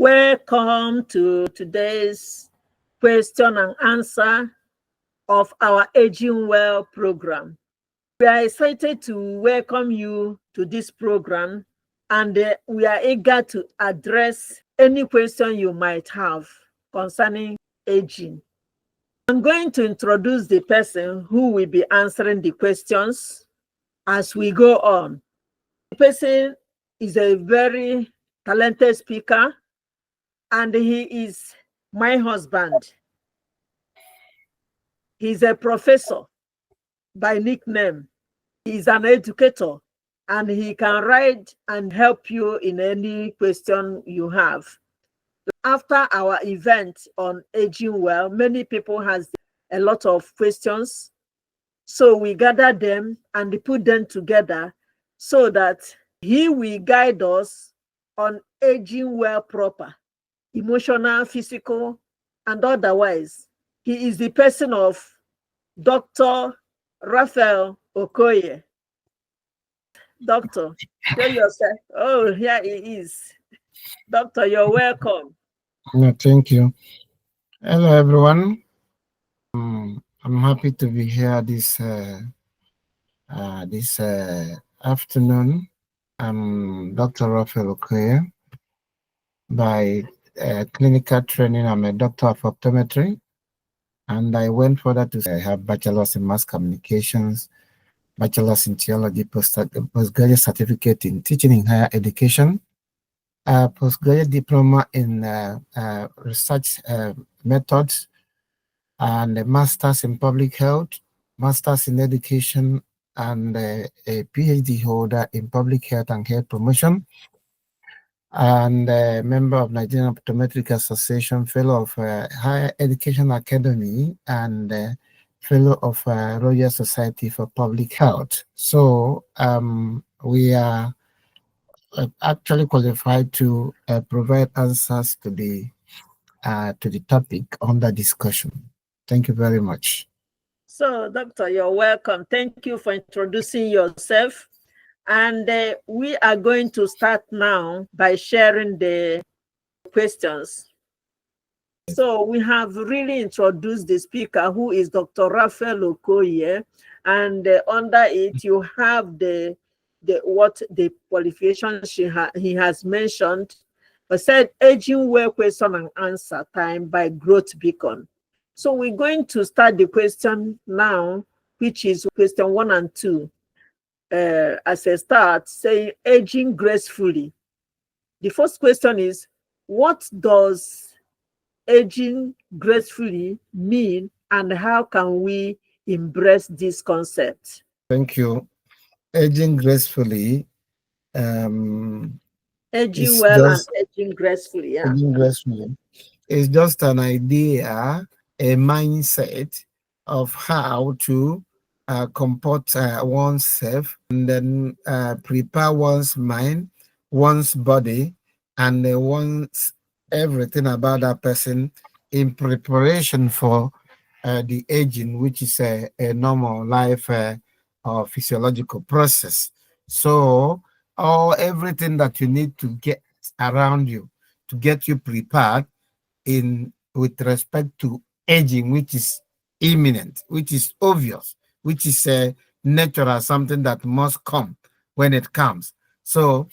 Welcome to today's question and answer of our Aging Well program. We are excited to welcome you to this program, and we are eager to address any question you might have concerning aging. I'm going to introduce the person who will be answering the questions as we go on. The person is a very talented speaker, and he is my husband. He's a professor by nickname. He's an educator, and he can write and help you in any question you have. After our event on aging well, many people has a lot of questions. So we gather them and put them together so that he will guide us on aging well proper, emotional, physical, and otherwise. He is the person of Dr. Raphael Okoye. Doctor, show yourself. Oh, here he is. Doctor, you're welcome. No, thank you. Hello, everyone. I'm happy to be here this afternoon. I'm Dr. Raphael Okoye. By clinical training, I'm a doctor of optometry, and I went further to have bachelor's in mass communications, bachelor's in theology, postgraduate certificate in teaching in higher education, postgraduate diploma in research methods, and a master's in public health, master's in education, and a PhD holder in public health and health promotion, and a member of Nigerian Optometric Association, fellow of Higher Education Academy, and fellow of Royal Society for Public Health. So we are actually qualified to provide answers to the topic under discussion. Thank you very much. So, Doctor, you're welcome. Thank you for introducing yourself. And we are going to start now by sharing the questions. So we have really introduced the speaker, who is Dr. Raphael Okoye, and under it you have the qualifications he has mentioned. I said aging well question and answer time by Growth Beacon. So we're going to start the question now, which is question 1 and 2. As a start, saying aging gracefully. The first question is, what does aging gracefully mean, and how can we embrace this concept? Thank you. Aging gracefully. Aging well and aging gracefully. Yeah. Aging gracefully is just an idea, a mindset of how to comport oneself, and then prepare one's mind, one's body, and one's everything about that person in preparation for the aging, which is a normal life or physiological process. So everything that you need to get around you to get you prepared in with respect to aging, which is imminent, which is obvious, which is natural, something that must come when it comes. So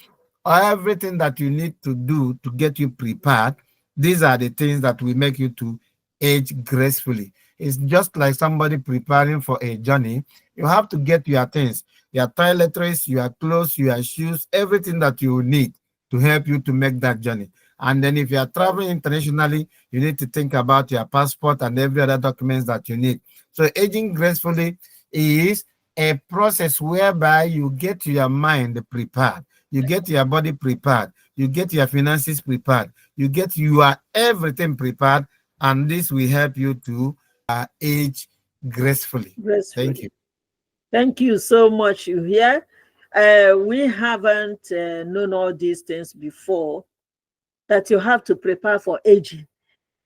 everything that you need to do to get you prepared, these are the things that will make you to age gracefully. It's just like somebody preparing for a journey. You have to get your things, your toiletries, your clothes, your shoes, everything that you need to help you to make that journey. And then if you are traveling internationally, you need to think about your passport and every other documents that you need. So aging gracefully is a process whereby you get your mind prepared, you get your body prepared, you get your finances prepared, you get your everything prepared, and this will help you to age gracefully. Thank you. Thank you so much. You hear? We haven't known all these things before, that you have to prepare for aging.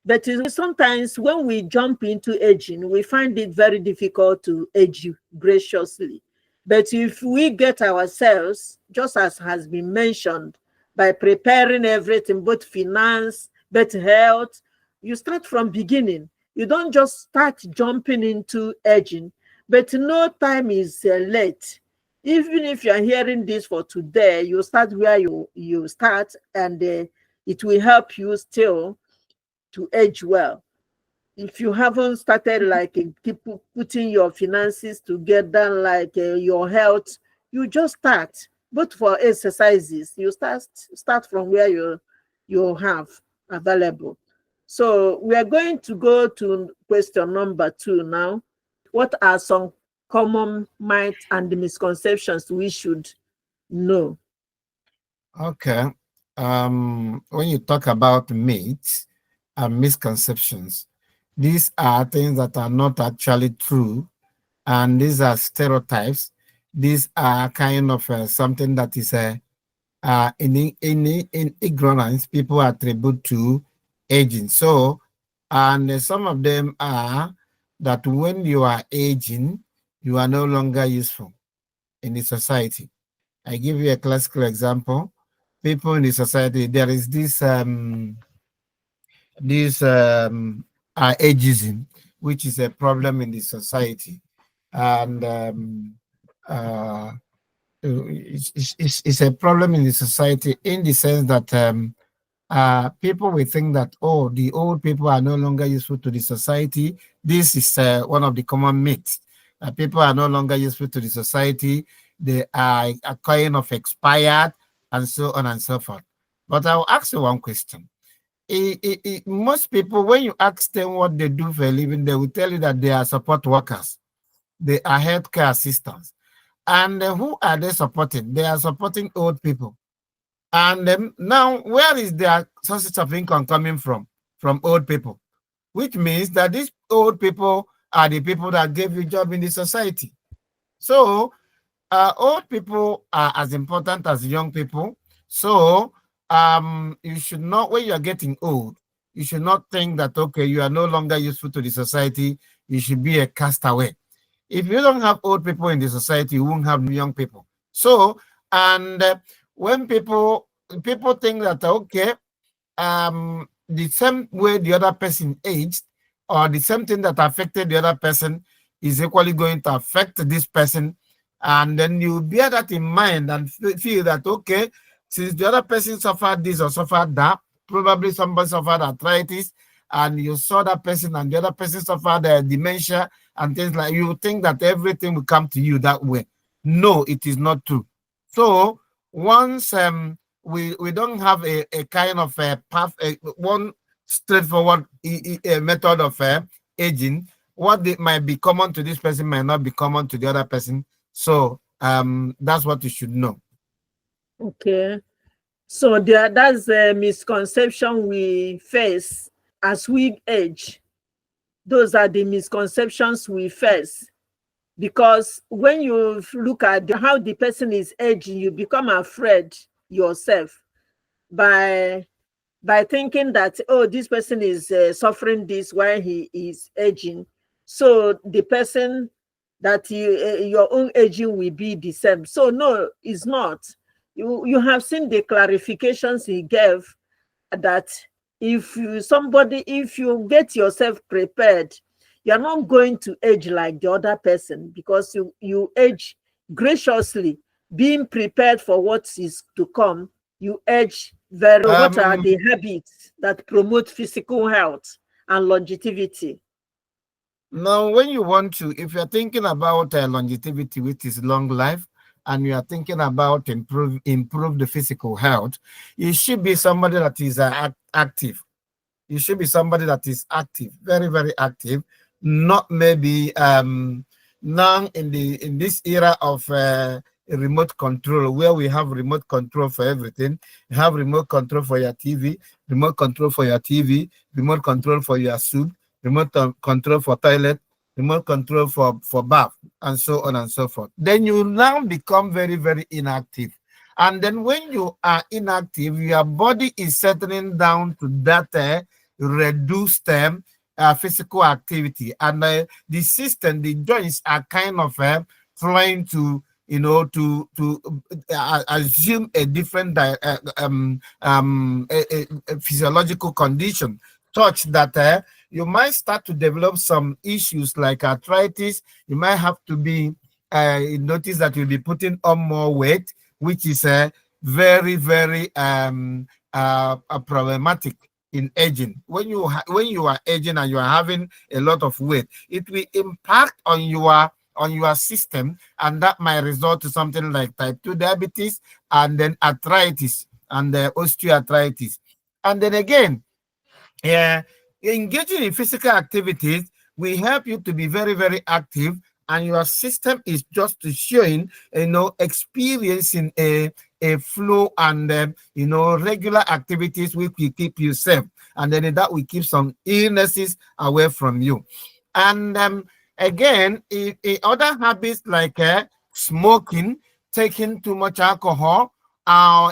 But sometimes when we jump into aging, we find it very difficult to age graciously. But if we get ourselves, just as has been mentioned, by preparing everything, both finance, both health. You start from beginning. You don't just start jumping into aging, but no time is late. Even if you're hearing this for today, you start where you start, and it will help you still to age well. If you haven't started like keep putting your finances together, like your health, you just start. But for exercises, you start from where you have available. So we are going to go to question number 2 now. What are some common myths and misconceptions we should know? Okay. When you talk about myths and misconceptions, these are things that are not actually true, and these are stereotypes. These are kind of something that is in ignorance people attribute to aging. So, and some of them are that when you are aging, you are no longer useful in the society. I give you a classical example. People in the society, there is this ageism, which is a problem in the society, and uh, it's a problem in the society in the sense that people will think that, oh, the old people are no longer useful to the society. This is one of the common myths. People are no longer useful to the society. They are kind of expired, and so on and so forth. But I'll ask you one question. Most people, when you ask them what they do for a living, they will tell you that they are support workers. They are healthcare assistants. And who are they supporting? They are supporting old people. And now, where is their sources of income coming from? From old people, which means that these old people are the people that gave you job in the society. So, old people are as important as young people. So, you should not, when you are getting old, you should not think that, okay, you are no longer useful to the society. You should be a castaway. If you don't have old people in the society, you won't have young people. So, and when people think that, okay, the same way the other person aged, or the same thing that affected the other person is equally going to affect this person, and then you bear that in mind and feel that, okay, since the other person suffered this or suffered that, probably somebody suffered arthritis, and you saw that person and the other person suffered dementia and things like, you think that everything will come to you that way. No, it is not true. So once we don't have a kind of a path, one straightforward method of aging. What might be common to this person might not be common to the other person. So that's what you should know. Okay. So that's a misconception we face as we age. Those are the misconceptions we face, because when you look at how the person is aging, you become afraid yourself by thinking that, oh, this person is suffering this while he is aging, so the person that your own aging will be the same. So no, it's not. You have seen the clarifications he gave, that if you get yourself prepared, you're not going to age like the other person, because you age graciously, being prepared for what is to come. You age very. What are Um, the habits that promote physical health and longevity? Now, when you want to, if you're thinking about longevity, which is long life, and you are thinking about improve the physical health, you should be somebody that is active. You should be somebody that is active, very, very active. Not maybe now in this era of remote control, where we have remote control for everything. You have remote control for your TV, remote control for your TV, remote control for your soup, remote control for toilet, remote control for bath, and so on and so forth. Then you now become very, very inactive. And then when you are inactive, your body is settling down to that reduced physical activity. And the system, the joints are kind of trying to to assume a different a physiological condition, such that you might start to develop some issues like arthritis. You might have to be notice that you'll be putting on more weight, which is very, very problematic in aging. When you are aging and you are having a lot of weight, it will impact on your system, and that might result to something like type 2 diabetes, and then arthritis, and osteoarthritis. And then again, yeah, engaging in physical activities will help you to be very, very active, and your system is just showing, experiencing a flow, and regular activities which will keep you safe, and then that will keep some illnesses away from you. And again, other habits like smoking, taking too much alcohol,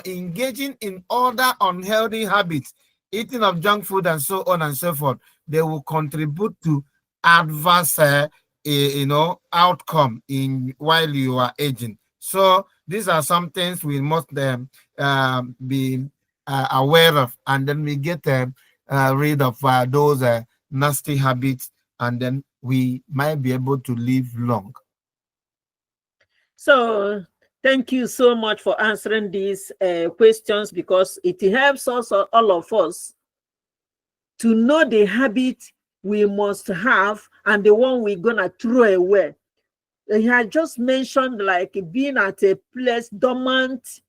engaging in other unhealthy habits, eating of junk food, and so on and so forth, they will contribute to adverse outcome in while you are aging. So these are some things we must be aware of, and then we get rid of those nasty habits, and then we might be able to live long. So thank you so much for answering these questions, because it helps us, all of us, to know the habit we must have and the one we're gonna throw away. He had just mentioned like being at a place dormant,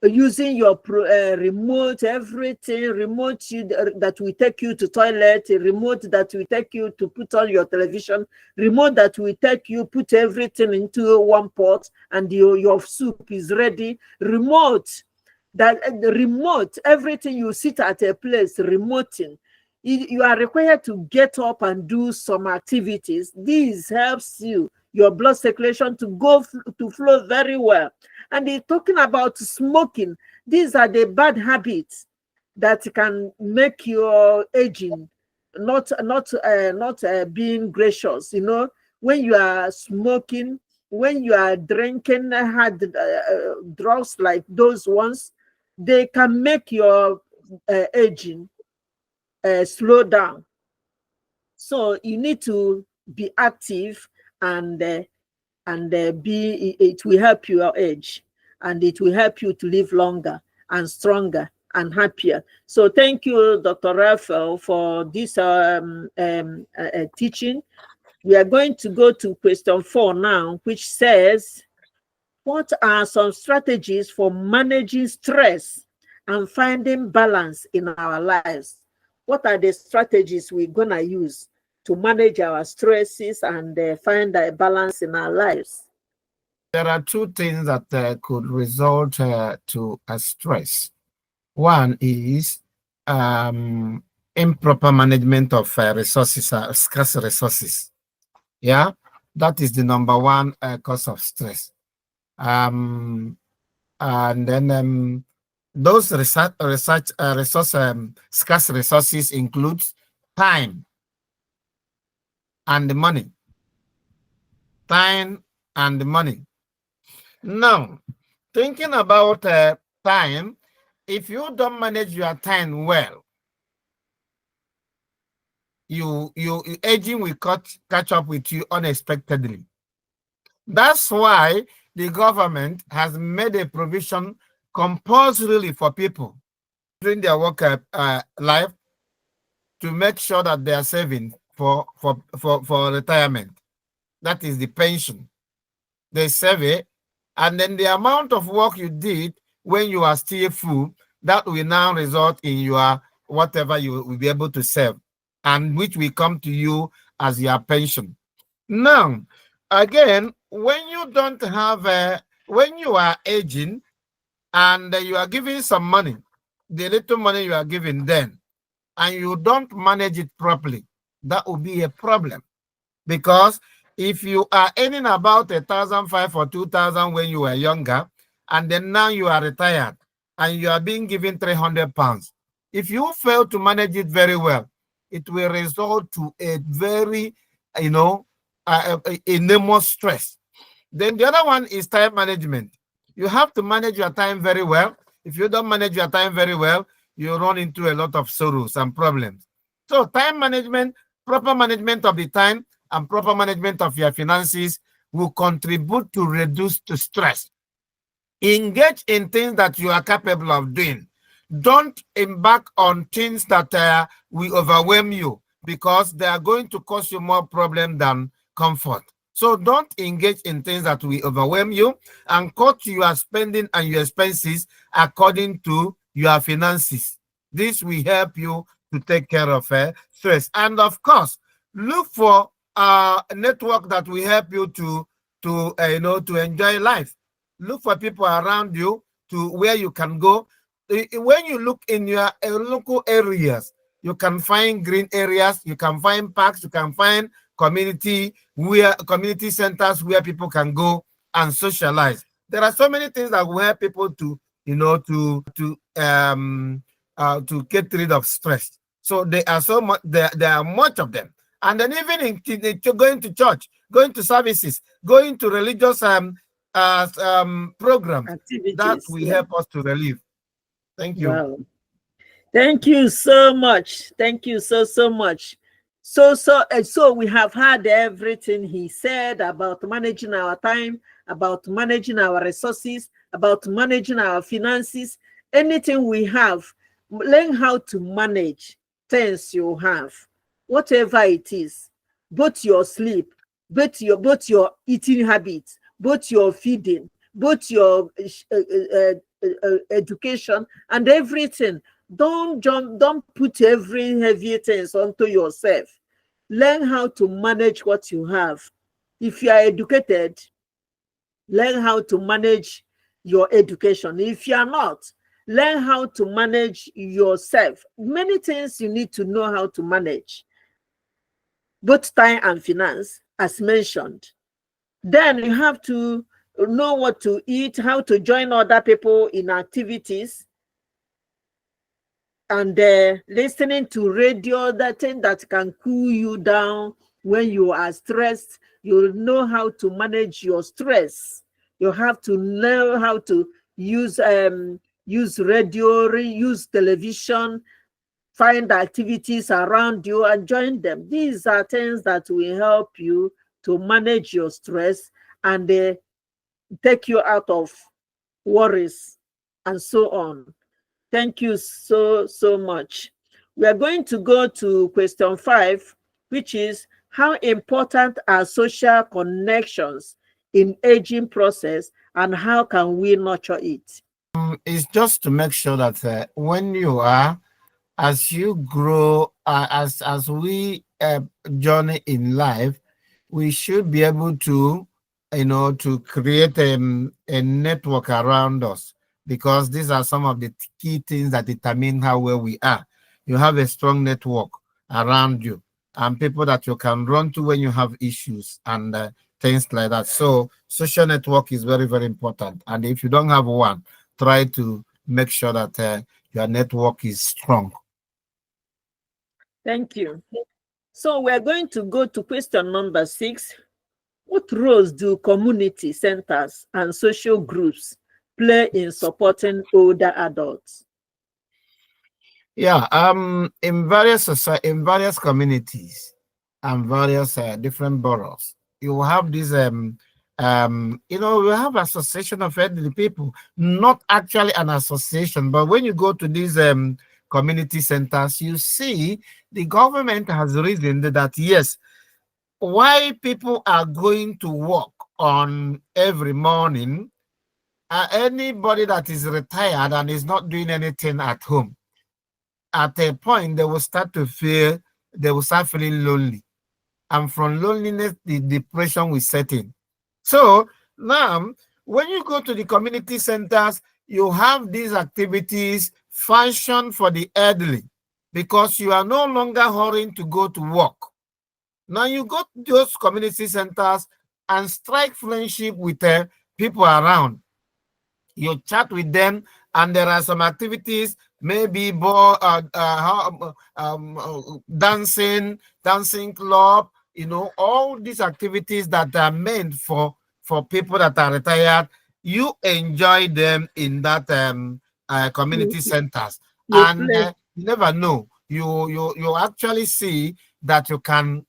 using your remote, everything, remote that will take you to toilet, a remote that will take you to put on your television, remote that will take you put everything into one pot, and your soup is ready. Remote that the remote, everything, you sit at a place remoting. You are required to get up and do some activities. This helps you, your blood circulation to go to flow very well. And he's talking about smoking. These are the bad habits that can make your aging not being gracious. When you are smoking, when you are drinking hard drugs like those ones, they can make your aging slow down. So you need to be active, and it will help your age, and it will help you to live longer and stronger and happier. So thank you, Dr. Raphael, for this teaching. We are going to go to question 4 now, which says, what are some strategies for managing stress and finding balance in our lives? What are the strategies we're going to use to manage our stresses and find a balance in our lives? There are two things that could result to a stress. One is improper management of resources, scarce resources. Yeah, that is the number one cause of stress. And then those scarce resources includes time and money. Time and money. Now, thinking about time, if you don't manage your time well, you aging will catch up with you unexpectedly. That's why the government has made a provision compulsorily for people during their work life to make sure that they are saving for retirement. That is the pension. They save it, and then the amount of work you did when you are still full, that will now result in your whatever you will be able to save, and which will come to you as your pension. Now, again, when you don't have when you are aging and you are giving some money, the little money you are giving then, and you don't manage it properly, that will be a problem. Because if you are earning about 1,500 or 2,000 when you were younger, and then now you are retired and you are being given 300 pounds, if you fail to manage it very well, it will result to a very, enormous stress. Then the other one is time management. You have to manage your time very well. If you don't manage your time very well, you run into a lot of sorrows and problems. So time management, proper management of the time and proper management of your finances will contribute to reduce the stress. Engage in things that you are capable of doing. Don't embark on things that will overwhelm you, because they are going to cause you more problem than comfort. So don't engage in things that will overwhelm you, and cut your spending and your expenses according to your finances. This will help you to take care of stress. And of course, look for a network that will help you to enjoy life. Look for people around you to where you can go. When you look in your local areas, you can find green areas, you can find parks, you can find community centers where people can go and socialize. There are so many things that will help people to to get rid of stress. So there are so much, there are much of them. And then even going to church, going to services, going to religious programs, that Activities. will Yeah. help us to relieve. Thank you. Wow. Thank you so much. Thank you so much. So we have heard everything he said about managing our time, about managing our resources, about managing our finances. Anything we have, learn how to manage things you have, whatever it is, both your sleep, both your eating habits, both your feeding, both your education and everything. Don't put every heavy things onto yourself. Learn how to manage what you have. If you are educated, learn how to manage your education. If you are not, learn how to manage yourself. Many things you need to know how to manage, both time and finance, as mentioned. Then you have to know what to eat, how to join other people in activities, and listening to radio, that thing that can cool you down when you are stressed. You know how to manage your stress. You have to learn how to use radio, use television, find activities around you and join them. These are things that will help you to manage your stress and take you out of worries and so on. Thank you so much. We are going to go to question 5, which is, how important are social connections in aging process, and how can we nurture it? It's just to make sure that when you are, as you grow, as we journey in life, we should be able to, to create a network around us, because these are some of the key things that determine how well we are. You have a strong network around you, and people that you can run to when you have issues and things like that. So social network is very, very important. And if you don't have one, try to make sure that your network is strong. Thank you. So we're going to go to question number 6. What roles do community centers and social groups play in supporting older adults? Yeah, in various communities and various different boroughs, you have this we have association of elderly people, not actually an association, but when you go to these community centers, you see the government has reasoned that yes, why people are going to work on every morning, anybody that is retired and is not doing anything at home, at a point they will start feeling lonely, and from loneliness the depression will set in. So now when you go to the community centers, you have these activities function for the elderly, because you are no longer hurrying to go to work. Now you go to those community centers and strike friendship with people around. You chat with them, and there are some activities, maybe dancing club, all these activities that are meant for for people that are retired, you enjoy them in that You, community centers, you and play. you never know. You actually see that you can,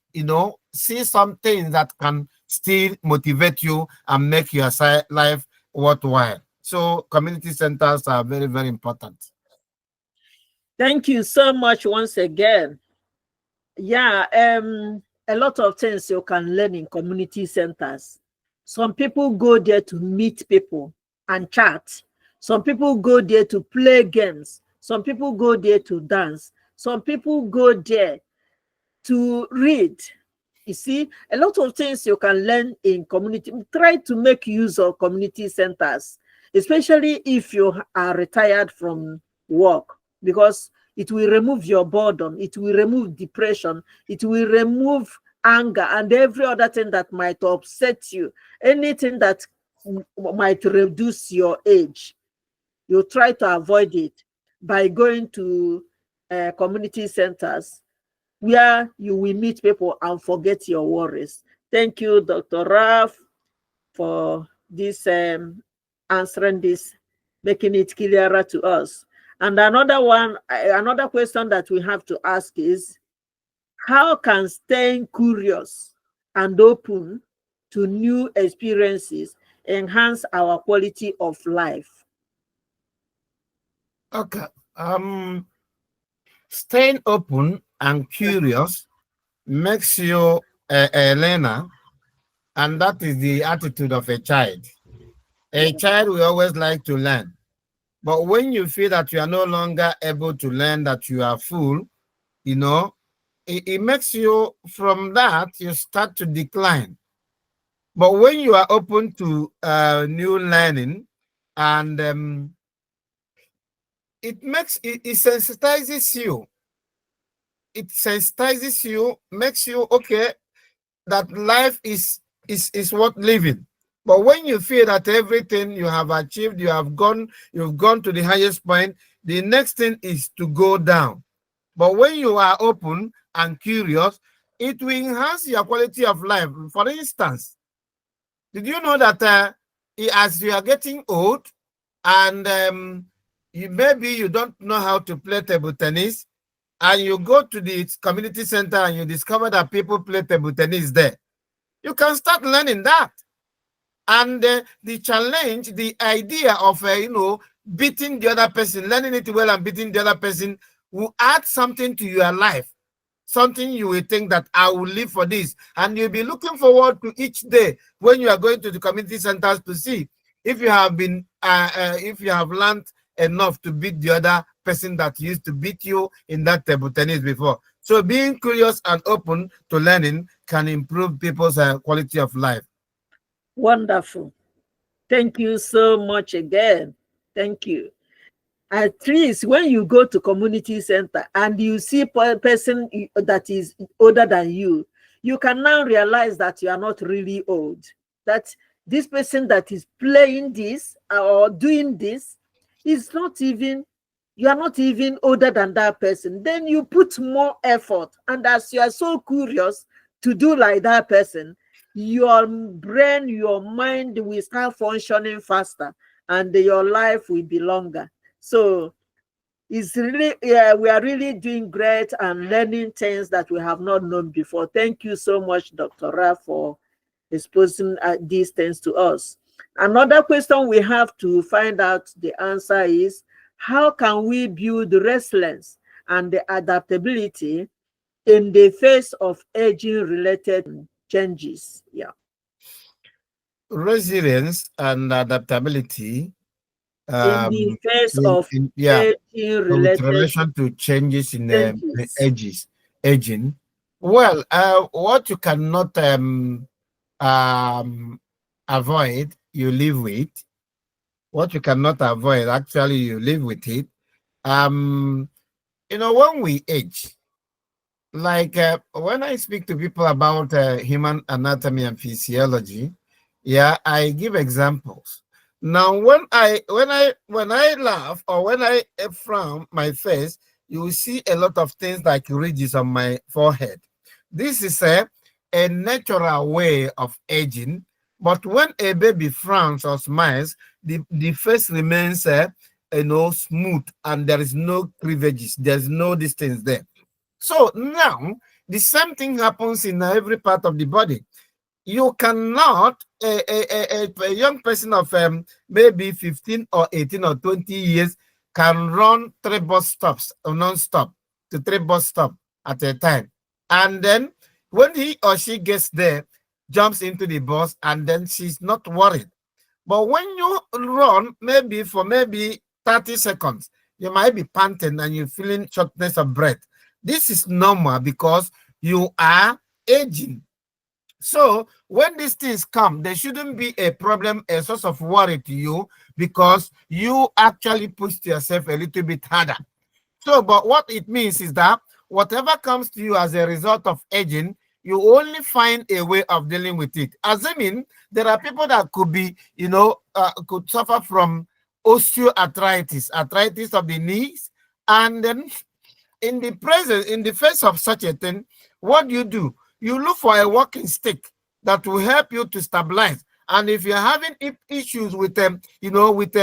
see some things that can still motivate you and make your life worthwhile. So community centers are very, very important. Thank you so much once again. Yeah, a lot of things you can learn in community centers. Some people go there to meet people and chat. Some people go there to play games. Some people go there to dance. Some people go there to read. You see, a lot of things you can learn in community. Try to make use of community centers, especially if you are retired from work, because it will remove your boredom, it will remove depression, it will remove anger and every other thing that might upset you, anything that might reduce your age. You try to avoid it by going to community centers where you will meet people and forget your worries. Thank you, Dr. Raf, for this answering this, making it clearer to us. And another one, another question that we have to ask is, how can staying curious and open to new experiences enhance our quality of life? Okay. Staying open and curious makes you a learner, and that is the attitude of a child. A Yeah. child will always like to learn. But when you feel that you are no longer able to learn, that you are full, you know, it makes you, from that, you start to decline. But when you are open to new learning, and it sensitizes you. It sensitizes you, makes you okay that life is worth living. But when you feel that everything you have achieved, you've gone to the highest point, the next thing is to go down. But when you are open and curious, it will enhance your quality of life. For instance, did you know that as you are getting old, and maybe you don't know how to play table tennis, and you go to the community center and you discover that people play table tennis there, you can start learning that. And the challenge, the idea of beating the other person, learning it well and beating the other person, will add something to your life. Something you will think that I will live for this, and you'll be looking forward to each day when you are going to the community centers to see if you have been if you have learned enough to beat the other person that used to beat you in that table tennis before. So being curious and open to learning can improve people's quality of life. Wonderful. Thank you so much again. Thank you. At least when you go to community center and you see a person that is older than you can now realize that you are not really old. That this person that is playing this or doing this is not even, you are not even older than that person. Then you put more effort. And as you are so curious to do like that person, your brain, your mind will start functioning faster and your life will be longer. So it's really, yeah, we are really doing great and learning things that we have not known before. Thank you so much, Dr. Ra, for exposing these things to us. Another question we have to find out the answer is, how can we build resilience and the adaptability in the face of aging related changes? Yeah. Resilience and adaptability, In the face in, of in yeah aging with related relation to changes in the changes. aging. Well, what you cannot um, avoid, you live with. What you cannot avoid, actually, you live with it. Um, when we age, like when I speak to people about human anatomy and physiology, yeah, I give examples. Now, when I laugh, or when I frown my face, you will see a lot of things like ridges on my forehead. This is a natural way of aging, But when a baby frowns or smiles, the face remains smooth, and there is no cleavages, there's no distance there. So now the same thing happens in every part of the body. You cannot, a young person of maybe 15 or 18 or 20 years can run 3 bus stops non-stop to 3 bus stops at a time. And then when he or she gets there, jumps into the bus, and then she's not worried. But when you run maybe for maybe 30 seconds, you might be panting and you're feeling shortness of breath. This is normal because you are aging. So when these things come, there shouldn't be a problem, a source of worry to you, because you actually pushed yourself a little bit harder. So, but what it means is that whatever comes to you as a result of aging, you only find a way of dealing with it. Assuming there are people that could be, could suffer from osteoarthritis, arthritis of the knees, and then in the face of such a thing, what do? You look for a walking stick that will help you to stabilize. And if you're having issues with them, with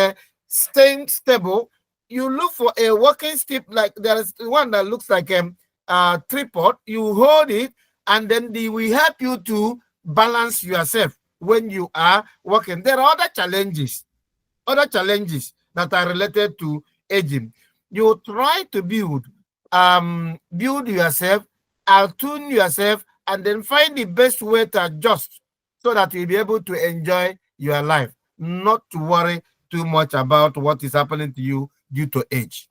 staying stable, you look for a walking stick. Like there is one that looks like a tripod. You hold it, and then they will help you to balance yourself when you are walking. There are other challenges that are related to aging. You try to build yourself, attune yourself, and then find the best way to adjust so that you'll be able to enjoy your life, not to worry too much about what is happening to you due to age.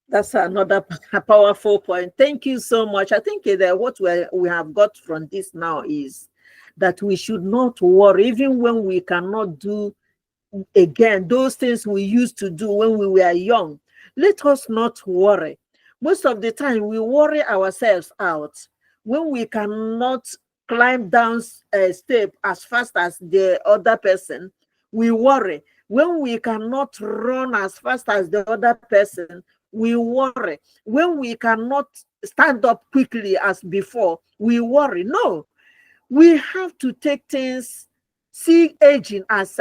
That's another powerful point. Thank you so much. I think that what we have got from this now is that we should not worry, even when we cannot do again those things we used to do when we were young. Let us not worry. Most of the time, we worry ourselves out when we cannot climb down a step as fast as the other person. We worry when we cannot run as fast as the other person. We worry when we cannot stand up quickly as before. We worry. No, we have to take things, see aging as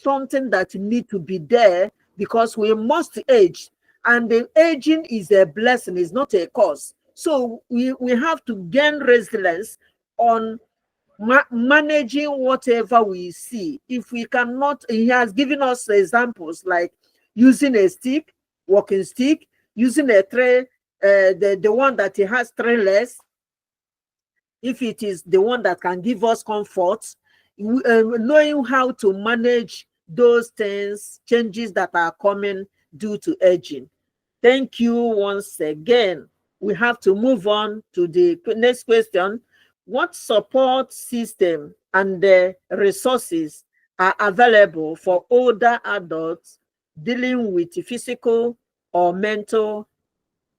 something that need to be there, because we must age, and the aging is a blessing, is not a curse. So we have to gain resilience on managing whatever we see. If we cannot, he has given us examples like using a stick, walking stick, using a tray, the one that he has three legs, if it is the one that can give us comfort, knowing how to manage those things, changes that are coming due to aging. Thank you once again. We have to move on to the next question. What support system and the resources are available for older adults dealing with physical or mental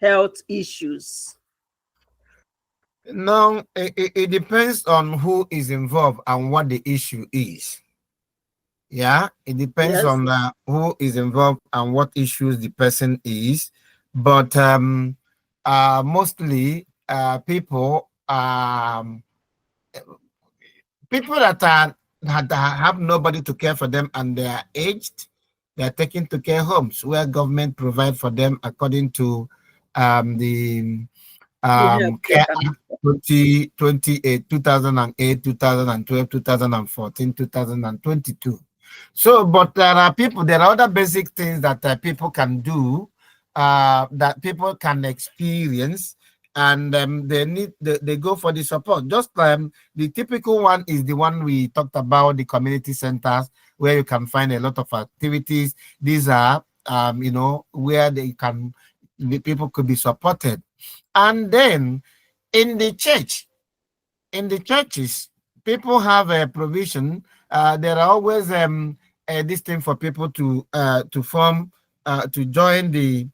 health issues? Now, it depends on who is involved and what the issue is. Yeah, it depends Yes. on who is involved and what issues the person is. But mostly people that have nobody to care for them and they are aged, they are taken to care homes where government provide for them according to the The health Care can. Act 2028, 2008, 2012, 2014, 2022. So, but there are other basic things that people can do, that people can experience, and they go for the support. Just the typical one is the one we talked about, the community centers, where you can find a lot of activities. These are, where the people could be supported. And then in the churches, people have a provision. There are always this thing for people to form, to join the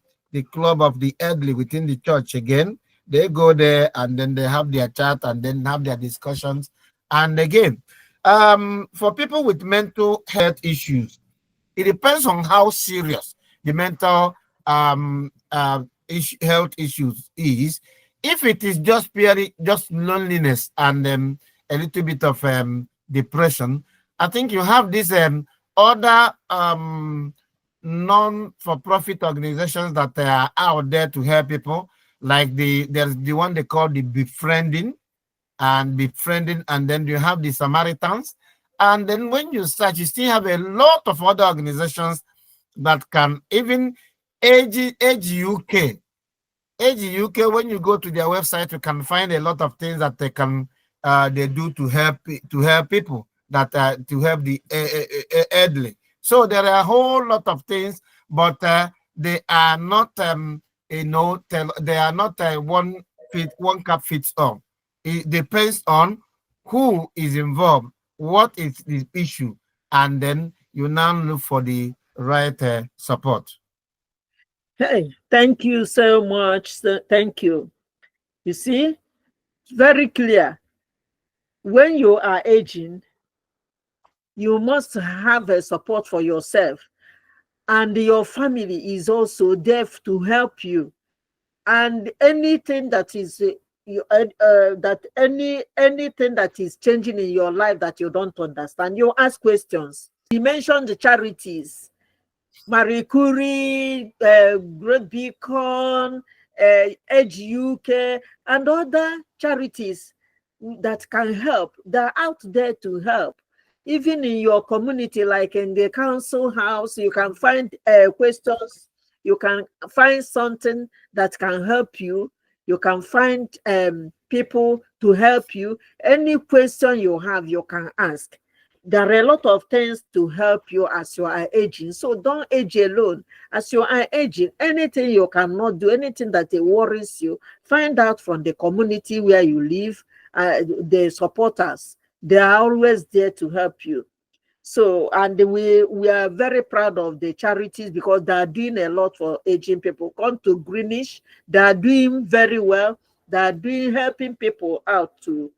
club of the elderly within the church. Again, they go there and then they have their chat and then have their discussions. And again, for people with mental health issues, it depends on how serious the mental health issues is. If it is just purely just loneliness and a little bit of depression, I think you have this other non-for-profit organizations that are out there to help people, like there's the one they call the befriending, and then you have the Samaritans, and then when you search, you still have a lot of other organizations that can even Age UK. Age UK, when you go to their website, you can find a lot of things that they do to help people, that to help the elderly. So there are a whole lot of things, but they are not they are not one cap fits all. It depends on who is involved, what is the issue, and then you now look for the right support. Hey, thank you so much. Thank you. You see, very clear. When you are aging, you must have a support for yourself, and your family is also there to help you. And anything that is anything that is changing in your life that you don't understand, you ask questions. You mentioned the charities, Marie Curie, Great Beacon, Edge UK, and other charities that can help. They're out there to help. Even in your community, like in the council house, you can find questions. You can find something that can help you. You can find people to help you. Any question you have, you can ask. There are a lot of things to help you as you are aging. So don't age alone. As you are aging, anything you cannot do, anything that worries you, find out from the community where you live, the supporters. They are always there to help you. So, and we are very proud of the charities because they are doing a lot for aging people. Come to Greenish, they are doing very well. They are doing helping people out to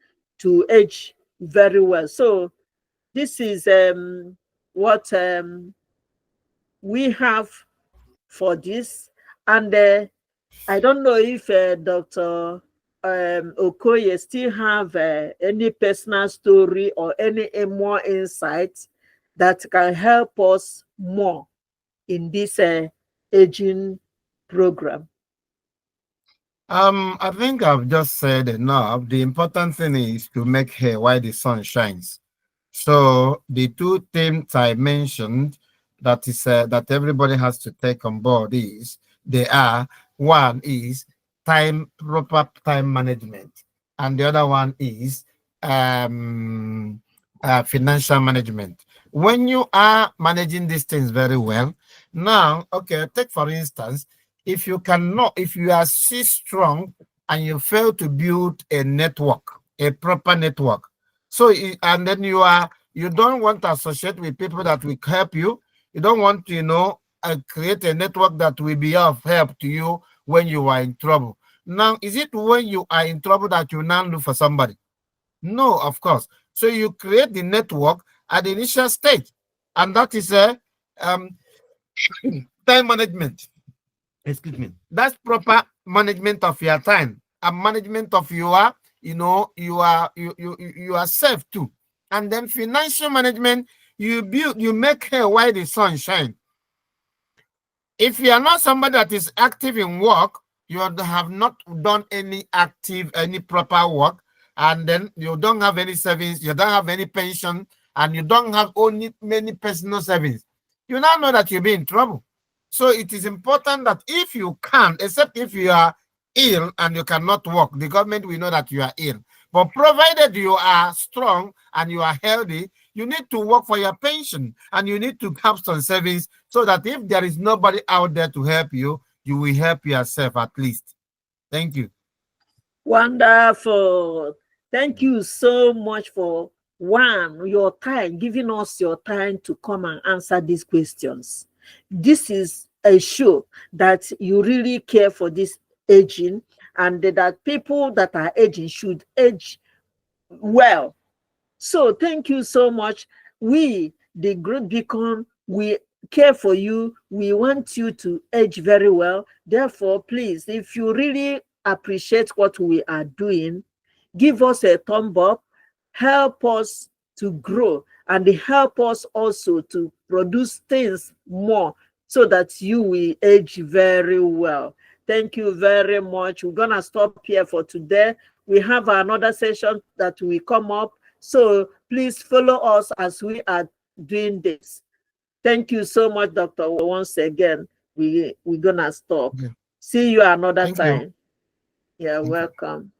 age very well. So this is what we have for this. And I don't know if Dr. Okoye still have any personal story or any more insights that can help us more in this aging program. I think I've just said enough. The important thing is to make hay while the sun shines. So the two things I mentioned that everybody has to take on board is they are one is proper time management, and the other one is financial management. When you are managing these things very well, now okay, take for instance, if you are so strong and you fail to build a network, a proper network, so and then you don't want to associate with people that will help you. You don't want to create a network that will be of help to you when you are in trouble. Now, is it when you are in trouble that you now look for somebody? No, of course. So you create the network at the initial stage, and that is a time management. Excuse me. That's proper management of your time and management of your, yourself too. And then financial management, you make hay while the sun shine. If you are not somebody that is active in work, you have not done any proper work, and then you don't have any savings, you don't have any pension, and you don't have only many personal savings, you now know that you'll be in trouble. So it is important that if you can, except if you are ill and you cannot work, the government will know that you are ill. But provided you are strong and you are healthy, you need to work for your pension and you need to have some savings so that if there is nobody out there to help you, you will help yourself at least. Thank you. Wonderful. Thank you so much for your time, giving us your time to come and answer these questions. This is a show that you really care for this aging, and that people that are aging should age well. So thank you so much. We, the Great Beacon, we care for you. We want you to age very well. Therefore, please, if you really appreciate what we are doing, give us a thumb up, help us to grow, and they help us also to produce things more so that you will age very well. Thank you very much. We're going to stop here for today. We have another session that will come up. So please follow us as we are doing this. Thank you so much, Doctor. Once again, we're going to stop. Okay. See you another Thank you. time. You're Thank you. welcome.